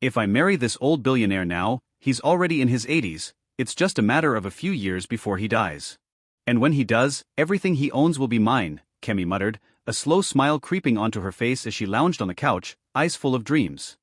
If I marry this old billionaire now, he's already in his 80s, it's just a matter of a few years before he dies. And when he does, everything he owns will be mine, Kemi muttered, a slow smile creeping onto her face as she lounged on the couch, eyes full of dreams.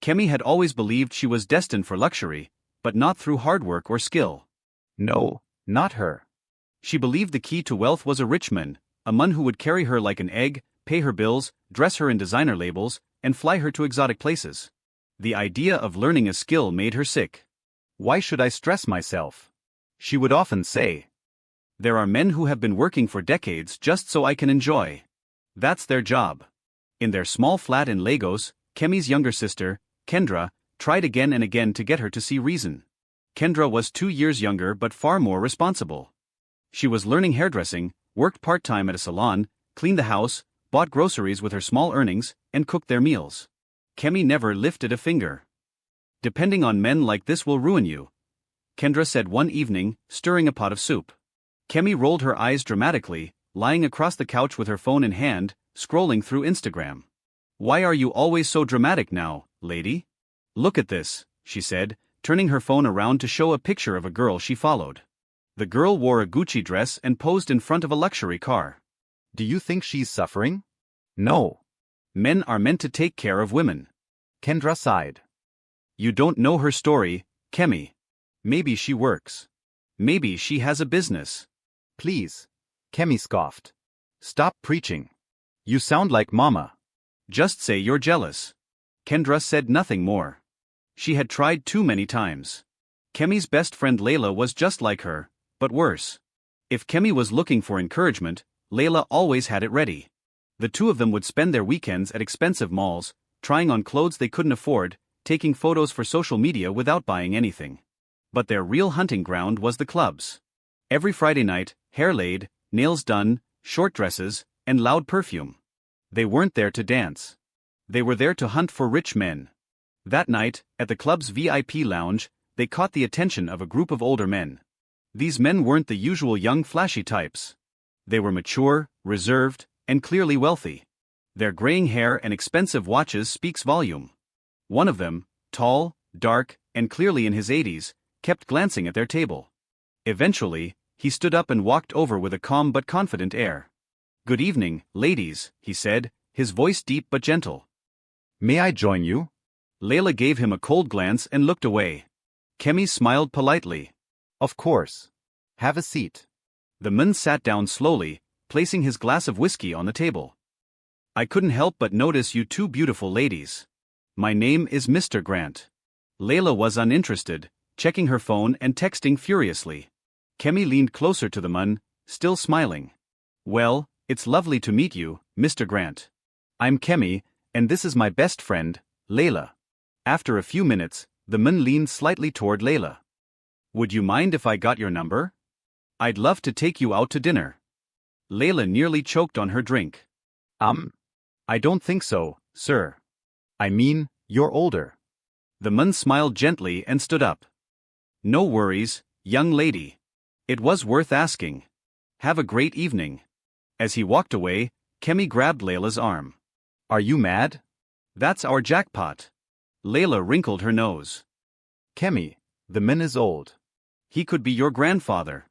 Kemi had always believed she was destined for luxury, but not through hard work or skill. No, not her. She believed the key to wealth was a rich man, a man who would carry her like an egg, pay her bills, dress her in designer labels, and fly her to exotic places. The idea of learning a skill made her sick. Why should I stress myself? She would often say. There are men who have been working for decades just so I can enjoy. That's their job. In their small flat in Lagos, Kemi's younger sister, Kendra, tried again and again to get her to see reason. Kendra was 2 years younger but far more responsible. She was learning hairdressing, worked part-time at a salon, cleaned the house, bought groceries with her small earnings, and cooked their meals. Kemi never lifted a finger. Depending on men like this will ruin you, Kendra said one evening, stirring a pot of soup. Kemi rolled her eyes dramatically, lying across the couch with her phone in hand, scrolling through Instagram. Why are you always so dramatic now, lady? Look at this, she said, turning her phone around to show a picture of a girl she followed. The girl wore a Gucci dress and posed in front of a luxury car. Do you think she's suffering? No. Men are meant to take care of women. Kendra sighed. You don't know her story, Kemi. Maybe she works. Maybe she has a business. Please. Kemi scoffed. Stop preaching. You sound like Mama. Just say you're jealous. Kendra said nothing more. She had tried too many times. Kemi's best friend Layla was just like her, but worse. If Kemi was looking for encouragement, Layla always had it ready. The two of them would spend their weekends at expensive malls, trying on clothes they couldn't afford, taking photos for social media without buying anything. But their real hunting ground was the clubs. Every Friday night, hair laid, nails done, short dresses, and loud perfume. They weren't there to dance. They were there to hunt for rich men. That night, at the club's VIP lounge, they caught the attention of a group of older men. These men weren't the usual young flashy types. They were mature, reserved, and clearly wealthy. Their graying hair and expensive watches speaks volume. One of them, tall, dark, and clearly in his 80s, kept glancing at their table. Eventually, he stood up and walked over with a calm but confident air. Good evening, ladies, he said, his voice deep but gentle. May I join you? Layla gave him a cold glance and looked away. Kemi smiled politely. Of course. Have a seat. The man sat down slowly, placing his glass of whiskey on the table. I couldn't help but notice you two beautiful ladies. My name is Mr. Grant. Layla was uninterested, checking her phone and texting furiously. Kemi leaned closer to the man, still smiling. Well, it's lovely to meet you, Mr. Grant. I'm Kemi, and this is my best friend, Layla. After a few minutes, the man leaned slightly toward Layla. Would you mind if I got your number? I'd love to take you out to dinner. Layla nearly choked on her drink. I don't think so, sir. I mean, you're older. The man smiled gently and stood up. No worries, young lady. It was worth asking. Have a great evening. As he walked away, Kemi grabbed Layla's arm. Are you mad? That's our jackpot. Layla wrinkled her nose. Kemi, the man is old. He could be your grandfather.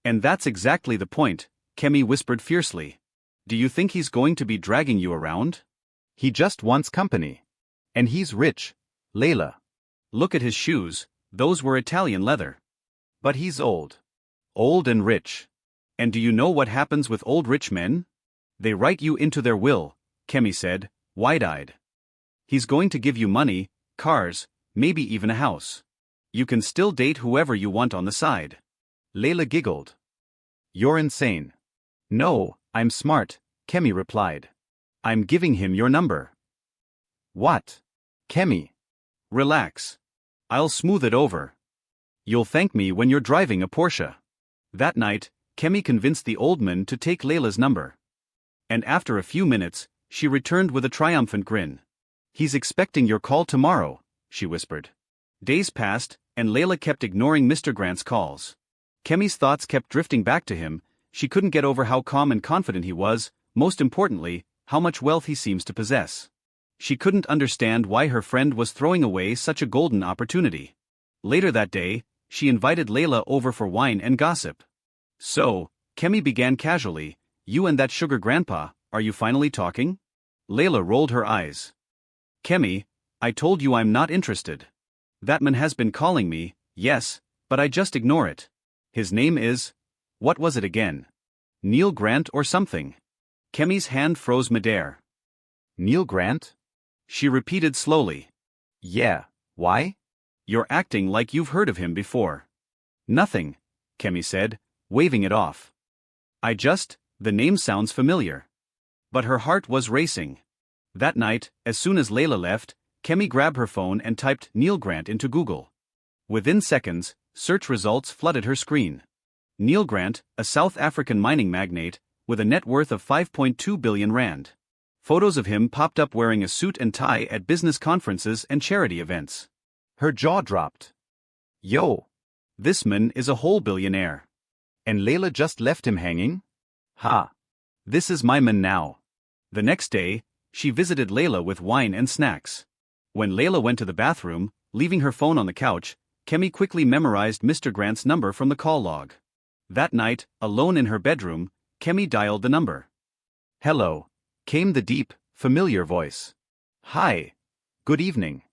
And that's exactly the point, Kemi whispered fiercely. Do you think he's going to be dragging you around? He just wants company. And he's rich, Layla. Look at his shoes, those were Italian leather. But he's old. Old and rich. And do you know what happens with old rich men? They write you into their will, Kemi said, wide-eyed. He's going to give you money, cars, maybe even a house. You can still date whoever you want on the side. Layla giggled. You're insane. No, I'm smart, Kemi replied. I'm giving him your number. What? Kemi. Relax. I'll smooth it over. You'll thank me when you're driving a Porsche. That night, Kemi convinced the old man to take Layla's number. And after a few minutes, she returned with a triumphant grin. He's expecting your call tomorrow, she whispered. Days passed, and Layla kept ignoring Mr. Grant's calls. Kemi's thoughts kept drifting back to him. She couldn't get over how calm and confident he was, most importantly, how much wealth he seems to possess. She couldn't understand why her friend was throwing away such a golden opportunity. Later that day, she invited Layla over for wine and gossip. "So," Kemi began casually, "you and that sugar grandpa, are you finally talking?" Layla rolled her eyes. "Kemi, I told you I'm not interested. That man has been calling me, yes, but I just ignore it. His name is... what was it again? Neil Grant or something?" Kemi's hand froze midair. Neil Grant? She repeated slowly. Yeah, why? "You're acting like you've heard of him before." "Nothing," Kemi said, waving it off. The name sounds familiar." But her heart was racing. That night, as soon as Layla left, Kemi grabbed her phone and typed Neil Grant into Google. Within seconds, search results flooded her screen. Neil Grant, a South African mining magnate, with a net worth of 5.2 billion rand. Photos of him popped up wearing a suit and tie at business conferences and charity events. Her jaw dropped. Yo! This man is a whole billionaire. And Layla just left him hanging? Ha! This is my man now. The next day, she visited Layla with wine and snacks. When Layla went to the bathroom, leaving her phone on the couch, Kemi quickly memorized Mr. Grant's number from the call log. That night, alone in her bedroom, Kemi dialed the number. "Hello," came the deep, familiar voice. "Hi. Good evening.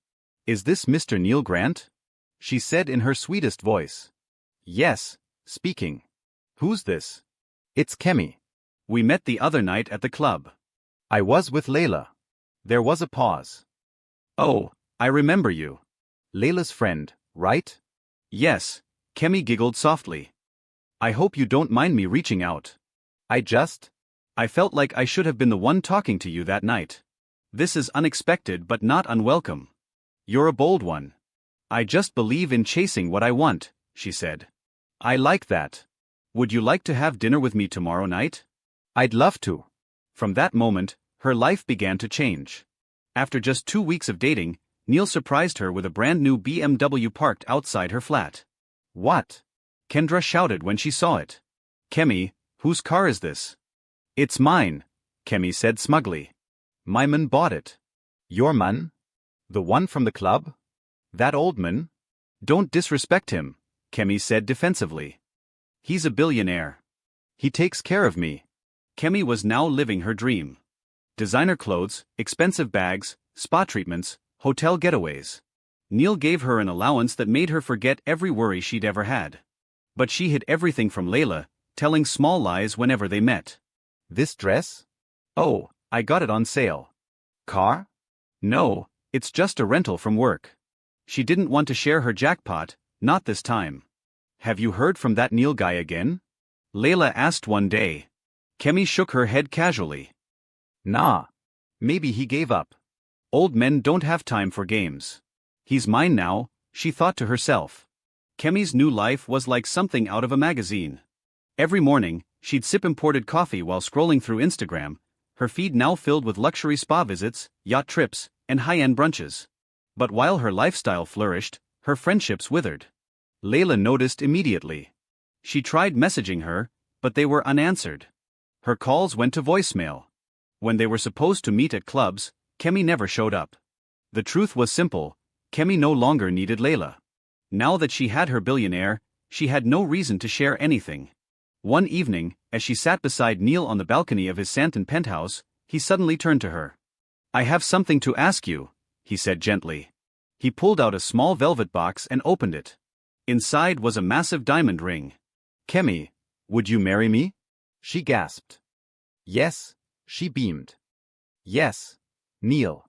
Is this Mr. Neil Grant?" she said in her sweetest voice. "Yes, speaking. Who's this?" "It's Kemi. "We met the other night at the club." "I was with Layla." There was a pause. "Oh, I remember you. Layla's friend, right?" "Yes," Kemi giggled softly. "I hope you don't mind me reaching out. I felt like I should have been the one talking to you that night. This is unexpected but not unwelcome. You're a bold one." "I just believe in chasing what I want," she said. "I like that. "Would you like to have dinner with me tomorrow night?" I'd love to." From that moment, her life began to change. After just 2 weeks of dating, Neil surprised her with a brand new BMW parked outside her flat. "What?" Kendra shouted when she saw it. "Kemi, whose car is this?" "It's mine," Kemi said smugly. "My man bought it." "Your man? The one from the club? That old man?" "Don't disrespect him," Kemi said defensively. "He's a billionaire. He takes care of me." Kemi was now living her dream. Designer clothes, expensive bags, spa treatments, hotel getaways. Neil gave her an allowance that made her forget every worry she'd ever had. But she hid everything from Layla, telling small lies whenever they met. "This dress? Oh, I got it on sale." "Car?" "No, it's just a rental from work." She didn't want to share her jackpot, not this time. "Have you heard from that Neil guy again?" Layla asked one day. Kemi shook her head casually. "Nah. Maybe he gave up." "Old men don't have time for games. He's mine now," she thought to herself. Kemi's new life was like something out of a magazine. Every morning, she'd sip imported coffee while scrolling through Instagram, her feed now filled with luxury spa visits, yacht trips, and high-end brunches. But while her lifestyle flourished, her friendships withered. Layla noticed immediately. She tried messaging her, but they were unanswered. Her calls went to voicemail. When they were supposed to meet at clubs, Kemi never showed up. The truth was simple: Kemi no longer needed Layla. Now that she had her billionaire, she had no reason to share anything. One evening, as she sat beside Neil on the balcony of his Santon penthouse, he suddenly turned to her. "I have something to ask you," he said gently. He pulled out a small velvet box and opened it. Inside was a massive diamond ring. "Kemi, would you marry me?" she gasped. "Yes," she beamed. "Yes, Neil.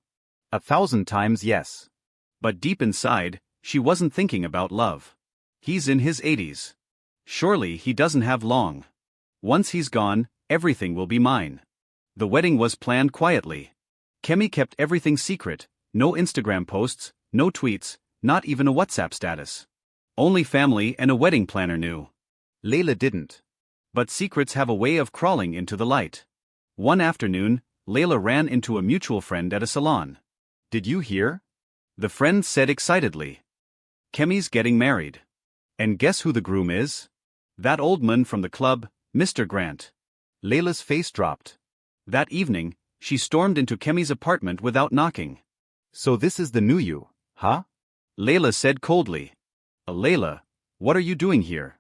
1,000 times yes." But deep inside, she wasn't thinking about love. He's in his 80s. Surely he doesn't have long. Once he's gone, everything will be mine. The wedding was planned quietly. Kemi kept everything secret: no Instagram posts, no tweets, not even a WhatsApp status. Only family and a wedding planner knew. Layla didn't. But secrets have a way of crawling into the light. One afternoon, Layla ran into a mutual friend at a salon. "Did you hear?" the friend said excitedly. "Kemi's getting married. And guess who the groom is? That old man from the club, Mr. Grant." Layla's face dropped. That evening, She stormed into Kemi's apartment without knocking. So this is the new you, huh? Layla said coldly. Layla, what are you doing here?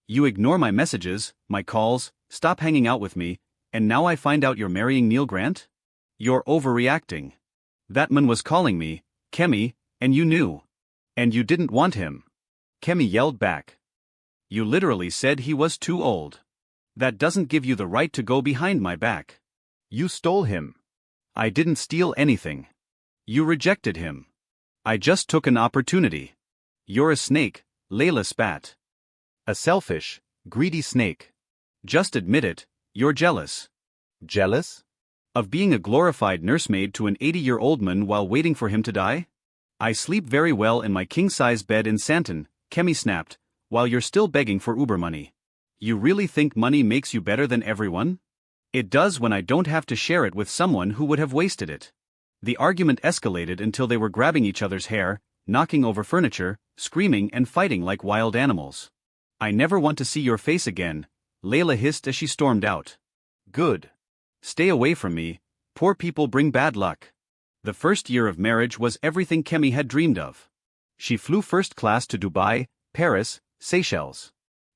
You ignore my messages, my calls, stop hanging out with me, and now I find out you're marrying Neil Grant? You're overreacting. That man was calling me, Kemi, and you knew. And you didn't want him. Kemi yelled back. You literally said he was too old. That doesn't give you the right to go behind my back. You stole him. I didn't steal anything. You rejected him. I just took an opportunity. You're a snake, Layla spat. A selfish, greedy snake. Just admit it, you're jealous. Jealous? Of being a glorified nursemaid to an 80-year-old man while waiting for him to die? I sleep very well in my king-size bed in Santon, Kemi snapped, while you're still begging for Uber money. You really think money makes you better than everyone? It does when I don't have to share it with someone who would have wasted it. The argument escalated until they were grabbing each other's hair, knocking over furniture, screaming and fighting like wild animals. I never want to see your face again, Layla hissed as she stormed out. Good. Stay away from me, poor people bring bad luck. The first year of marriage was everything Kemi had dreamed of. She flew first class to Dubai, Paris, Seychelles.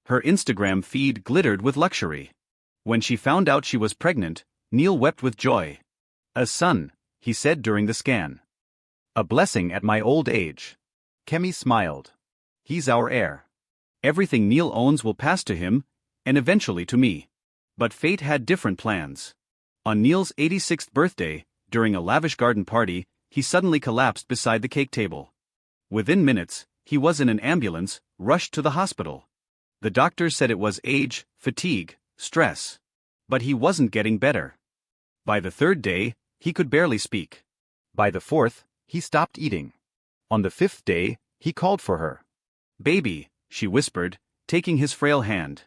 Her Instagram feed glittered with luxury. When she found out she was pregnant, Neil wept with joy. A son, he said during the scan. A blessing at my old age. Kemi smiled. He's our heir. Everything Neil owns will pass to him, and eventually to me. But fate had different plans. On Neil's 86th birthday, during a lavish garden party, he suddenly collapsed beside the cake table. Within minutes, he was in an ambulance, rushed to the hospital. The doctors said it was age, fatigue, stress. But he wasn't getting better. By the third day, he could barely speak. By the fourth, he stopped eating. On the fifth day, he called for her. Baby, she whispered, taking his frail hand.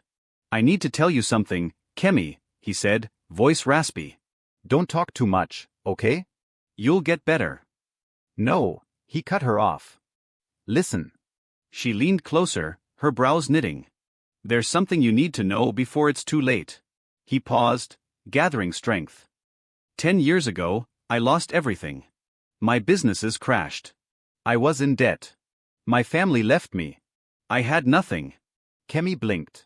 I need to tell you something, Kemi, he said, voice raspy. Don't talk too much, okay? You'll get better. No, he cut her off. Listen. She leaned closer, her brows knitting. There's something you need to know before it's too late. He paused, gathering strength. 10 years ago, I lost everything. My businesses crashed. I was in debt. My family left me. I had nothing. Kemi blinked.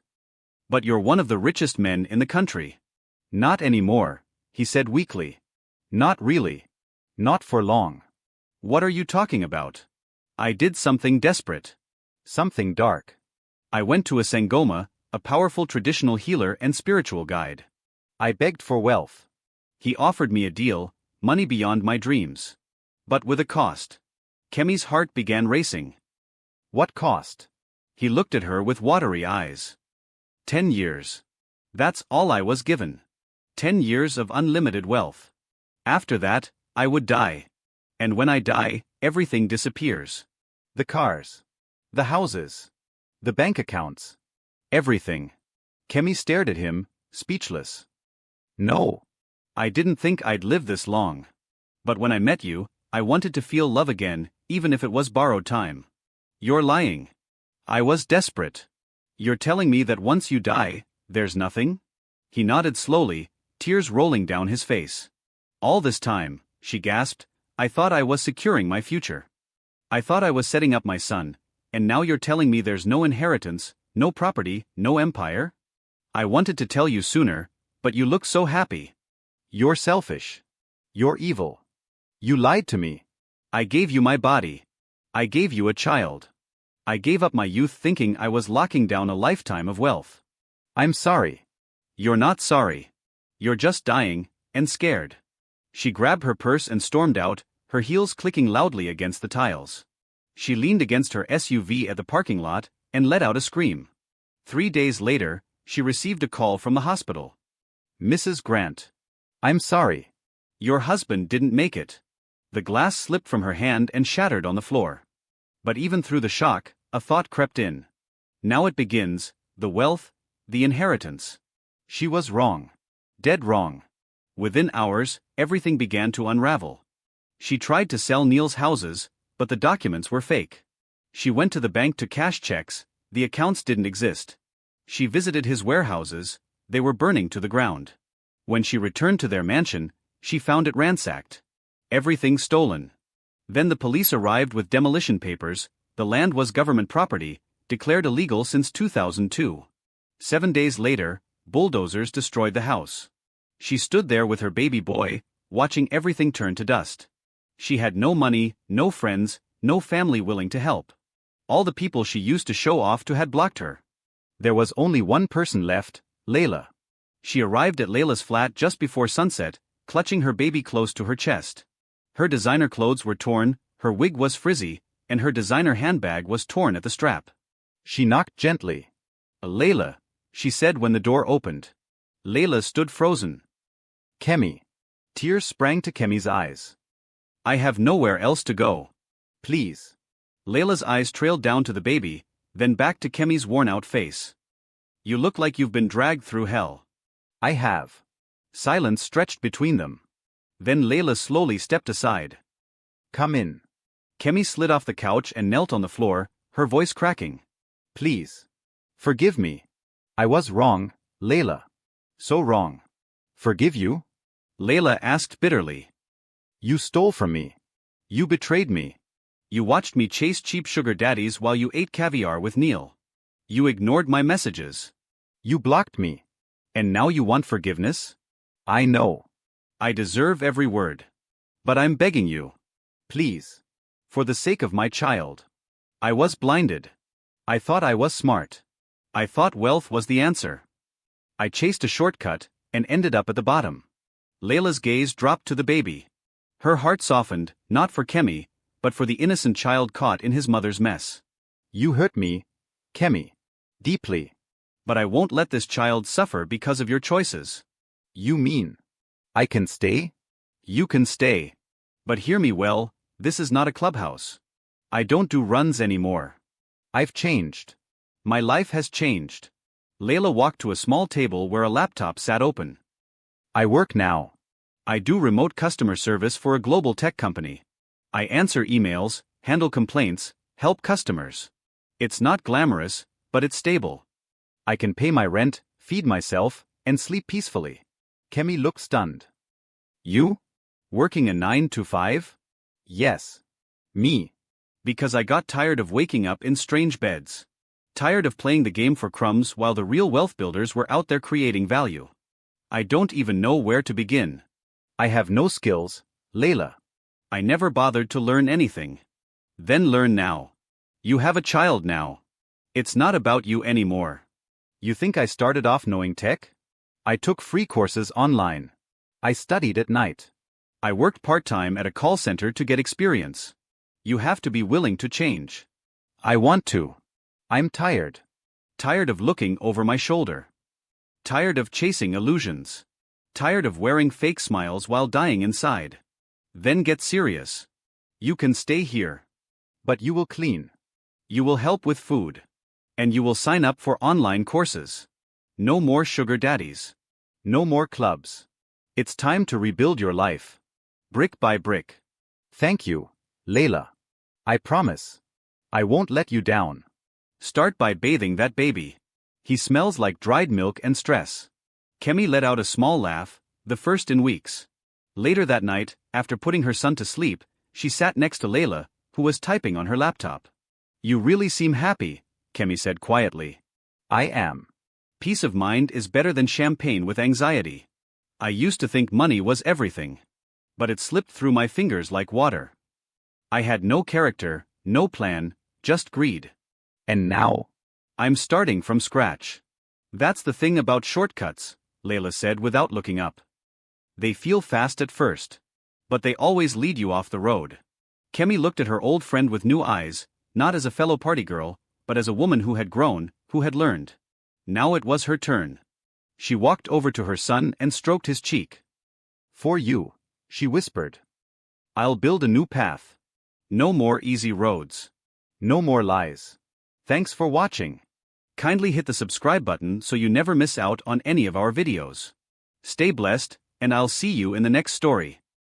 But you're one of the richest men in the country. Not anymore, he said weakly. Not really. Not for long. What are you talking about? I did something desperate. Something dark. I went to a Sangoma, a powerful traditional healer and spiritual guide. I begged for wealth. He offered me a deal, money beyond my dreams. But with a cost. Kemi's heart began racing. What cost? He looked at her with watery eyes. 10 years. That's all I was given. 10 years of unlimited wealth. After that, I would die. And when I die, everything disappears. The cars. The houses. The bank accounts. Everything. Kemi stared at him, speechless. No. I didn't think I'd live this long. But when I met you, I wanted to feel love again, even if it was borrowed time. You're lying. I was desperate. You're telling me that once you die, there's nothing? He nodded slowly, tears rolling down his face. All this time, she gasped, I thought I was securing my future. I thought I was setting up my son, and now you're telling me there's no inheritance, no property, no empire? I wanted to tell you sooner, but you look so happy. You're selfish. You're evil. You lied to me. I gave you my body. I gave you a child. I gave up my youth thinking I was locking down a lifetime of wealth. I'm sorry. You're not sorry. You're just dying, and scared. She grabbed her purse and stormed out, her heels clicking loudly against the tiles. She leaned against her SUV at the parking lot, and let out a scream. 3 days later, she received a call from the hospital. Mrs. Grant. I'm sorry. Your husband didn't make it. The glass slipped from her hand and shattered on the floor. But even through the shock, a thought crept in. Now it begins, the wealth, the inheritance. She was wrong. Dead wrong. Within hours, everything began to unravel. She tried to sell Neil's houses, but the documents were fake. She went to the bank to cash checks, the accounts didn't exist. She visited his warehouses, they were burning to the ground. When she returned to their mansion, She found it ransacked. Everything stolen. Then the police arrived with demolition papers. The land was government property, declared illegal since 2002. 7 days later, bulldozers destroyed the house. She stood there with her baby boy, watching everything turn to dust. She had no money, no friends, no family willing to help. All the people she used to show off to had blocked her. There was only one person left, Layla. She arrived at Layla's flat just before sunset, clutching her baby close to her chest. Her designer clothes were torn, her wig was frizzy, and her designer handbag was torn at the strap. She knocked gently. "Layla," she said when the door opened. Layla stood frozen. "Kemi." Tears sprang to Kemi's eyes. "I have nowhere else to go. Please." Layla's eyes trailed down to the baby, then back to Kemi's worn-out face. "You look like you've been dragged through hell." "I have." Silence stretched between them. Then Layla slowly stepped aside. "Come in." Kemi slid off the couch and knelt on the floor, her voice cracking. "Please. Forgive me. I was wrong, Layla. So wrong." "Forgive you?" Layla asked bitterly. "You stole from me. You betrayed me. You watched me chase cheap sugar daddies while you ate caviar with Neil. You ignored my messages. You blocked me. And now you want forgiveness? I know. I deserve every word. But I'm begging you. Please. For the sake of my child. I was blinded. I thought I was smart. I thought wealth was the answer. I chased a shortcut and ended up at the bottom." Layla's gaze dropped to the baby. Her heart softened, not for Kemi, but for the innocent child caught in his mother's mess. "You hurt me, Kemi. Deeply. But I won't let this child suffer because of your choices." "You mean I can stay?" "You can stay. But hear me well, this is not a clubhouse. I don't do runs anymore. I've changed. My life has changed." Layla walked to a small table where a laptop sat open. "I work now. I do remote customer service for a global tech company. I answer emails, handle complaints, help customers. It's not glamorous, but it's stable. I can pay my rent, feed myself, and sleep peacefully." Kemi looked stunned. "You? Working a 9 to 5? "Yes. Me. Because I got tired of waking up in strange beds. Tired of playing the game for crumbs while the real wealth builders were out there creating value. I don't even know where to begin. I have no skills, Layla. I never bothered to learn anything. Then learn now. You have a child now. It's not about you anymore. You think I started off knowing tech? I took free courses online. I studied at night. I worked part-time at a call center to get experience. You have to be willing to change. I want to. I'm tired. Tired of looking over my shoulder. Tired of chasing illusions. Tired of wearing fake smiles while dying inside. Then get serious. You can stay here. But you will clean. You will help with food. And you will sign up for online courses. No more sugar daddies. No more clubs. It's time to rebuild your life. Brick by brick. Thank you, Layla. I promise. I won't let you down. Start by bathing that baby. He smells like dried milk and stress." Kemi let out a small laugh, the first in weeks. Later that night, after putting her son to sleep, she sat next to Layla, who was typing on her laptop. "You really seem happy," Kemi said quietly. "I am. Peace of mind is better than champagne with anxiety. I used to think money was everything. But it slipped through my fingers like water. I had no character, no plan, just greed. And now? I'm starting from scratch. That's the thing about shortcuts," Layla said without looking up. "They feel fast at first. But they always lead you off the road." Kemi looked at her old friend with new eyes, not as a fellow party girl, but as a woman who had grown, who had learned. Now it was her turn. She walked over to her son and stroked his cheek. "For you," she whispered. "I'll build a new path. No more easy roads. No more lies. Thanks for watching. Kindly hit the subscribe button so you never miss out on any of our videos. Stay blessed, and I'll see you in the next story."